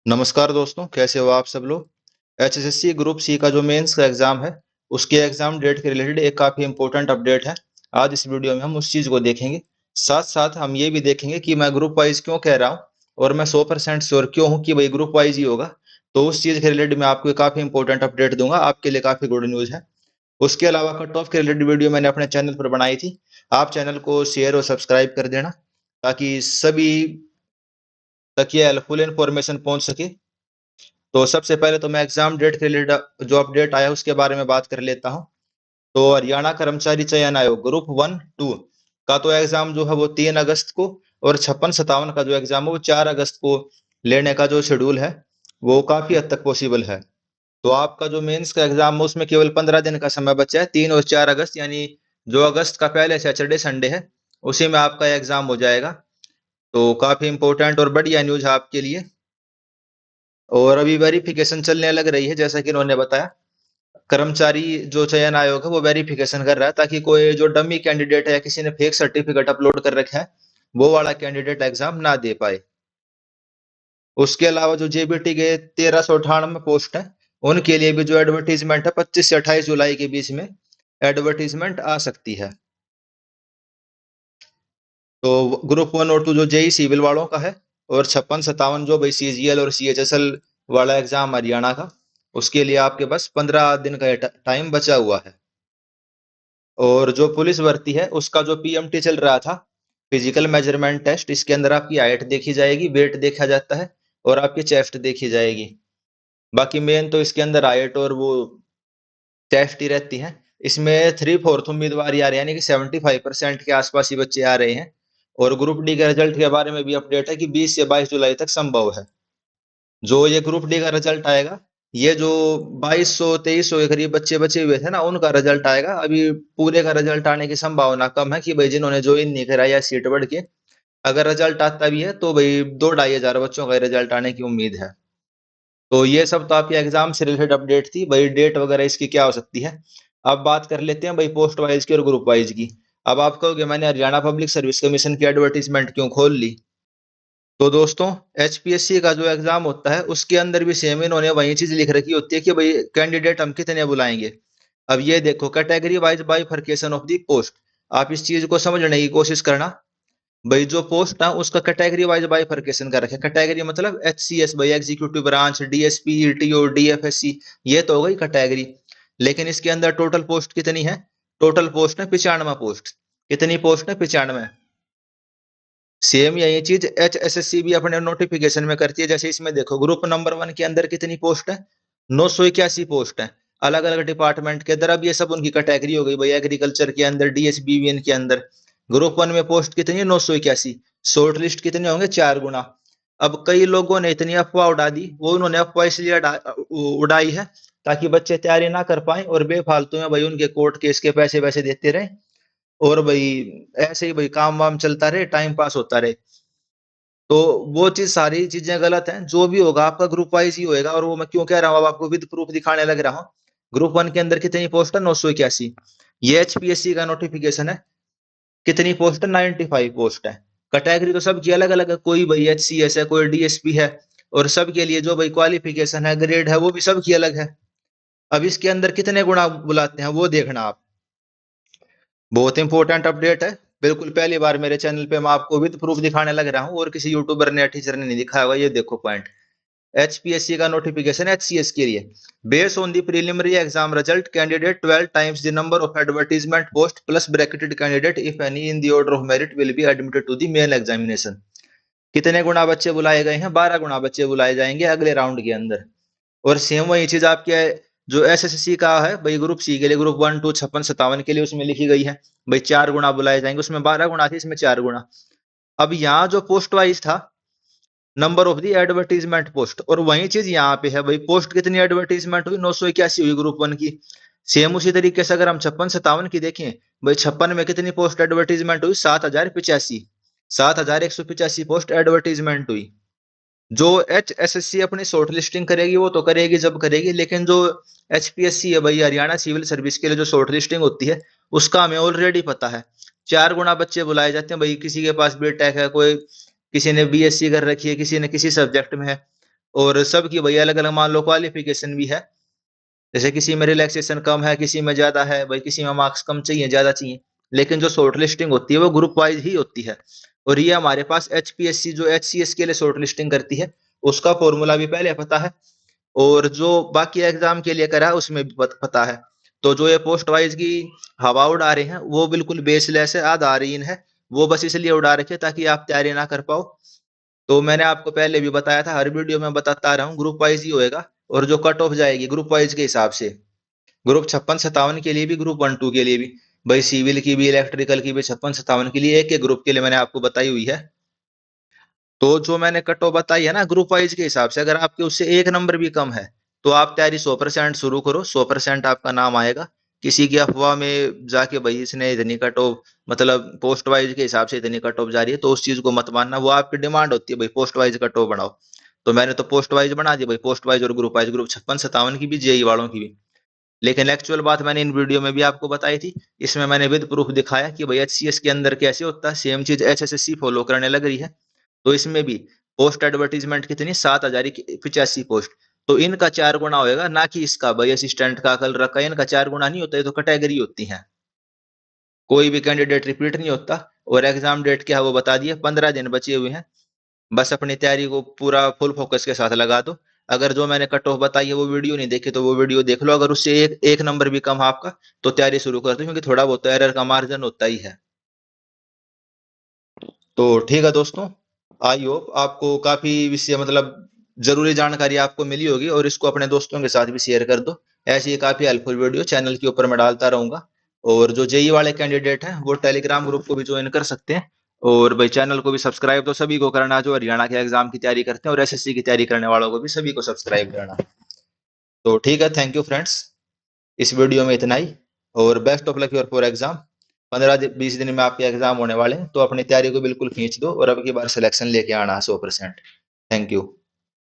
नमस्कार दोस्तों, कैसे हो आप सब लोग। एचएसएससी ग्रुप सी का जो मेंस का एग्जाम है, उसके एग्जाम डेट के रिलेटेड एक काफी इंपॉर्टेंट अपडेट है। आज इस वीडियो में हम उस चीज को देखेंगे। साथ साथ हम ये भी देखेंगे कि मैं ग्रुप वाइज क्यों कह रहा हूँ और मैं 100% श्योर क्यों हूँ कि भाई ग्रुप वाइज ही होगा। तो उस चीज के रिलेटेड मैं आपको एक काफी इंपॉर्टेंट अपडेट दूंगा, आपके लिए काफी गुड न्यूज है। उसके अलावा कट ऑफ के रिलेटेड वीडियो मैंने अपने चैनल पर बनाई थी। आप चैनल को शेयर और सब्सक्राइब कर देना ताकि सभी तक ये फुल इन्फॉर्मेशन पहुंच सके। तो सबसे पहले तो मैं एग्जाम डेट के रिलेटेड जो अपडेट आया उसके बारे में बात कर लेता हूँ। तो हरियाणा कर्मचारी चयन आयोग ग्रुप 1-2 का तो एग्जाम जो है वो 3 अगस्त को, और 56-57 का जो एग्जाम है वो 4 अगस्त को लेने का जो शेड्यूल है वो काफी हद तक पॉसिबल है। तो आपका जो मेंस का एग्जाम है उसमें केवल 15 दिन का समय बचा है, 3 और 4 अगस्त, यानी जो अगस्त का पहले सैटरडे संडे है उसी में आपका एग्जाम हो जाएगा। तो काफी इंपॉर्टेंट और बढ़िया न्यूज है आपके लिए। और अभी वेरिफिकेशन चलने लग रही है, जैसा कि इन्होंने बताया। कर्मचारी जो चयन आयोग है वो वेरिफिकेशन कर रहा है ताकि कोई जो डमी कैंडिडेट है या किसी ने फेक सर्टिफिकेट अपलोड कर रखा है वो वाला कैंडिडेट एग्जाम ना दे पाए। उसके अलावा जो जेबीटी के 1398 पोस्ट है उनके लिए भी जो एडवर्टीजमेंट है 25 से 28 जुलाई के बीच में एडवर्टीजमेंट आ सकती है। तो ग्रुप 1 और 2 जो जेई सिविल वालों का है, और 56-57 जो भाई सीजीएल और सीएचएसएल वाला एग्जाम हरियाणा का, उसके लिए आपके पास 15 दिन का टाइम बचा हुआ है। और जो पुलिस भर्ती है उसका जो पीएमटी चल रहा था, फिजिकल मेजरमेंट टेस्ट, इसके अंदर आपकी हाइट देखी जाएगी, वेट देखा जाता है और आपकी चेस्ट देखी जाएगी। बाकी मेन तो इसके अंदर हाइट और वो चेस्ट ही रहती है। इसमें 3/4 उम्मीदवार आ रहे हैं, यानी कि 75% के आसपास ही बच्चे आ रहे हैं। और ग्रुप डी के रिजल्ट के बारे में भी अपडेट है कि 20 से 22 जुलाई तक संभव है जो ये ग्रुप डी का रिजल्ट आएगा। ये जो 2200-2300 के करीब बच्चे बचे हुए थे ना, उनका रिजल्ट आएगा। अभी पूरे का रिजल्ट आने की संभावना कम है कि भाई जिन्होंने ज्वाइन नहीं करा या सीट बढ़ के, अगर रिजल्ट आता भी है तो भाई 2-2,500 बच्चों का रिजल्ट आने की उम्मीद है। तो ये सब तो आपकी एग्जाम से रिलेटेड अपडेट थी भाई, डेट वगैरह इसकी क्या हो सकती है। अब बात कर लेते हैं भाई पोस्ट वाइज की और ग्रुप वाइज की। अब आप कहोगे मैंने हरियाणा पब्लिक सर्विस कमीशन की एडवर्टीजमेंट क्यों खोल ली। तो दोस्तों, एचपीएससी का जो एग्जाम होता है उसके अंदर भी सेम इन्होंने वही चीज लिख रखी होती है कि भाई कैंडिडेट हम कितने बुलाएंगे। अब ये देखो, category wise bifurcation of the post. आप इस चीज को समझने की कोशिश करना। भाई जो पोस्ट है उसका कैटेगरी वाइज बाइफरकेशन कर रखे। कैटेगरी मतलब एचसीएस भाई, executive branch, DSP, ETO, DFSC, ये तो हो गई कैटेगरी। लेकिन इसके अंदर टोटल पोस्ट कितनी है। टोटल पोस्ट है 95 पोस्ट। कितनी पोस्ट है, 95। सेम यही चीज एचएसएससी भी अपने नोटिफिकेशन में करती है। जैसे इसमें देखो, ग्रुप नंबर 1 के अंदर कितनी पोस्ट है, 981 पोस्ट है। अलग अलग डिपार्टमेंट के अंदर। अब ये सब उनकी कैटेगरी हो गई भाई। एग्रीकल्चर के अंदर, डीएसबीवीएन के अंदर ग्रुप 1 में पोस्ट कितनी है, 981। शॉर्ट लिस्ट कितने होंगे, 4 गुना। अब कई लोगों ने इतनी अफवाह उड़ा दी, वो उन्होंने अफवाह इसलिए उड़ाई है ताकि बच्चे तैयारी ना कर पाए और बेफालतू में भाई उनके कोर्ट केस के पैसे वैसे देते रहे। और भाई ऐसे ही भाई काम वाम चलता रहे, टाइम पास होता रहे। तो वो चीज, सारी चीजें गलत हैं। जो भी होगा आपका ग्रुप वाइज ही होएगा। और वो मैं क्यों कह रहा हूँ, अब आपको विद प्रूफ दिखाने लग रहा हूँ। ग्रुप 1 के अंदर कितनी पोस्ट है, 981। ये एचपीएससी का नोटिफिकेशन है। कितनी पोस्ट है, 95 पोस्ट है। कैटेगरी तो सबकी अलग अलग है, कोई भाई एचसीएस है, कोई डीएसपी है। और सबके लिए जो भाई क्वालिफिकेशन है, ग्रेड है, वो भी सबकी अलग है। अब इसके अंदर कितने गुणा बुलाते हैं वो देखना आप। बहुत इंपॉर्टेंट अपडेट है। बिल्कुल पहली बार मेरे चैनल पे मैं आपको विद प्रूफ दिखाने लग रहा हूँ, और किसी यूट्यूबर ने या टीचर ने नहीं दिखाया होगा। ये देखो पॉइंट, एचपीएससी का नोटिफिकेशन एचसीएस के लिए। Based on the preliminary exam result, candidate 12 times the number of advertisement post plus bracketed candidate if any in the order of merit will be admitted to the main examination. कितने गुना बच्चे बुलाए गए हैं, 12 गुना बच्चे बुलाए जाएंगे अगले राउंड के अंदर। और सेम वही चीज आपके जो एसएससी का है भाई, ग्रुप सी के लिए, ग्रुप 1-2 56-57 के लिए उसमें लिखी गई है भाई 4 गुना बुलाए जाएंगे। उसमें 12 गुना थी, इसमें 4 गुना। अब यहाँ जो पोस्ट वाइज था, number of the advertisement post, और वही चीज यहाँ पे है भाई, पोस्ट कितनी एडवर्टीजमेंट हुई, 981 हुई ग्रुप 1 की। सेम उसी तरीके से अगर हम 56-57 की देखें, भाई 56 में कितनी पोस्ट एडवर्टीजमेंट हुई, 7,085। 7,185 पोस्ट एडवर्टीजमेंट हुई। जो एचएसएससी अपनी शॉर्ट लिस्टिंग करेगी वो तो करेगी जब करेगी, लेकिन जो एचपीएससी है भाई, हरियाणा सिविल सर्विस के लिए जो शॉर्ट लिस्टिंग होती है उसका हमें ऑलरेडी पता है। 4 गुना बच्चे बुलाए जाते हैं भाई। किसी के पास बीटेक है, कोई किसी ने बीएससी कर रखी है, किसी ने किसी सब्जेक्ट में है, और सबकी भाई अलग-अलग मान लो क्वालिफिकेशन भी है। जैसे किसी में रिलैक्सेशन कम है, किसी में ज़्यादा है, भाई किसी में मार्क्स कम चाहिए, ज़्यादा चाहिए। लेकिन जो शॉर्ट लिस्टिंग होती है वो ग्रुप वाइज़ ही होती है। और ये हमारे पास एचपीएससी जो एचसीएस के लिए शॉर्ट लिस्टिंग करती है, उसका फ़ॉर्मूला भी पहले पता है और जो बाकी एग्ज़ाम के लिए करा है उसमें भी पता है। तो जो ये पोस्ट वाइज़ की हवा उड़ा रहे हैं, वो बिल्कुल बेसलेस है, आधारहीन है। वो बस इसलिए उड़ा रखी है ताकि आप तैयारी ना कर पाओ। तो मैंने आपको पहले भी बताया था, हर वीडियो में बताता आ रहा हूँ, ग्रुप वाइज़ ही होएगा और जो कट ऑफ जाएगी ग्रुप वाइज़ के हिसाब से। ग्रुप 56-57 के लिए भी, ग्रुप 1-2 के लिए भी। भाई सिविल की भी, इलेक्ट्रिकल की भी 56-57 के लिए एक-एक ग्रुप के लिए मैंने आपको बताई हुई है। तो जो मैंने कट ऑफ बताई है ना ग्रुप वाइज़ के हिसाब से, अगर आपके उससे 1 नंबर भी कम है, तो आप तैयारी 100% शुरू करो, 100% आपका नाम आएगा। किसी की अफ़वाह में जाके भई इसने इतनी कट ऑफ मतलब पोस्ट वाइज़ के हिसाब से इतनी कट ऑफ जा रही है, तो उस चीज़ को मत मानना। वो आपकी डिमांड होती है भई पोस्ट वाइज़ कट ऑफ बढ़ाओ। तो मैंने तो पोस्ट वाइज़ बना दी भई, पोस्ट वाइज़ और ग्रुप वाइज़, ग्रुप 56-57 की भी, जेईई वालों की भी। लेकिन एक्चुअल बात मैंने इन वीडियो में भी आपको बताई थी। इसमें मैंने विद प्रूफ दिखाया कि भई एचसीएस के अंदर कैसे होता है, सेम चीज़ एचएसएससी फॉलो करने लग रही है। तो इसमें भी पोस्ट एडवर्टाइजमेंट कितनी 7,085 पोस्ट। तो इनका 4 गुना होएगा, ना कि इसका। भाई असिस्टेंट का, क्लर्क का, इनका 4 गुना नहीं होता, ये तो कैटेगरी होती है। कोई भी कैंडिडेट रिपीट नहीं होता। और एग्जाम डेट क्या है वो बता दिए, 15 दिन बचे हुए हैं। बस अपनी तैयारी को पूरा फुल फोकस के साथ लगा दो। अगर जो मैंने कट ऑफ बताई है वो वीडियो नहीं देखी तो वो वीडियो देख लो। अगर उससे एक एक नंबर भी कम है आपका, तो तैयारी शुरू कर दो, क्योंकि थोड़ा बहुत तो एरर का मार्जिन होता ही है। तो ठीक है दोस्तों, आई होप आपको काफी विषय मतलब जरूरी जानकारी आपको मिली होगी, और इसको अपने दोस्तों के साथ भी शेयर कर दो। ऐसी ही काफी हेल्पफुल वीडियो चैनल के ऊपर मैं डालता रहूंगा। और जो जेई वाले कैंडिडेट हैं वो टेलीग्राम ग्रुप को भी ज्वाइन कर सकते हैं। और भाई चैनल को भी सब्सक्राइब तो सभी को करना, जो हरियाणा के एग्जाम की तैयारी करते हैं और एसएससी की तैयारी करने वालों को भी सभी को सब्सक्राइब करना। तो ठीक है, थैंक यू फ्रेंड्स। इस वीडियो में इतना ही, और best of luck your for exam. 15-20 दिन में आपके एग्जाम होने वाले हैं, तो अपनी तैयारी को बिल्कुल खींच दो और अब की बार सिलेक्शन लेके आना 100%। Thank you.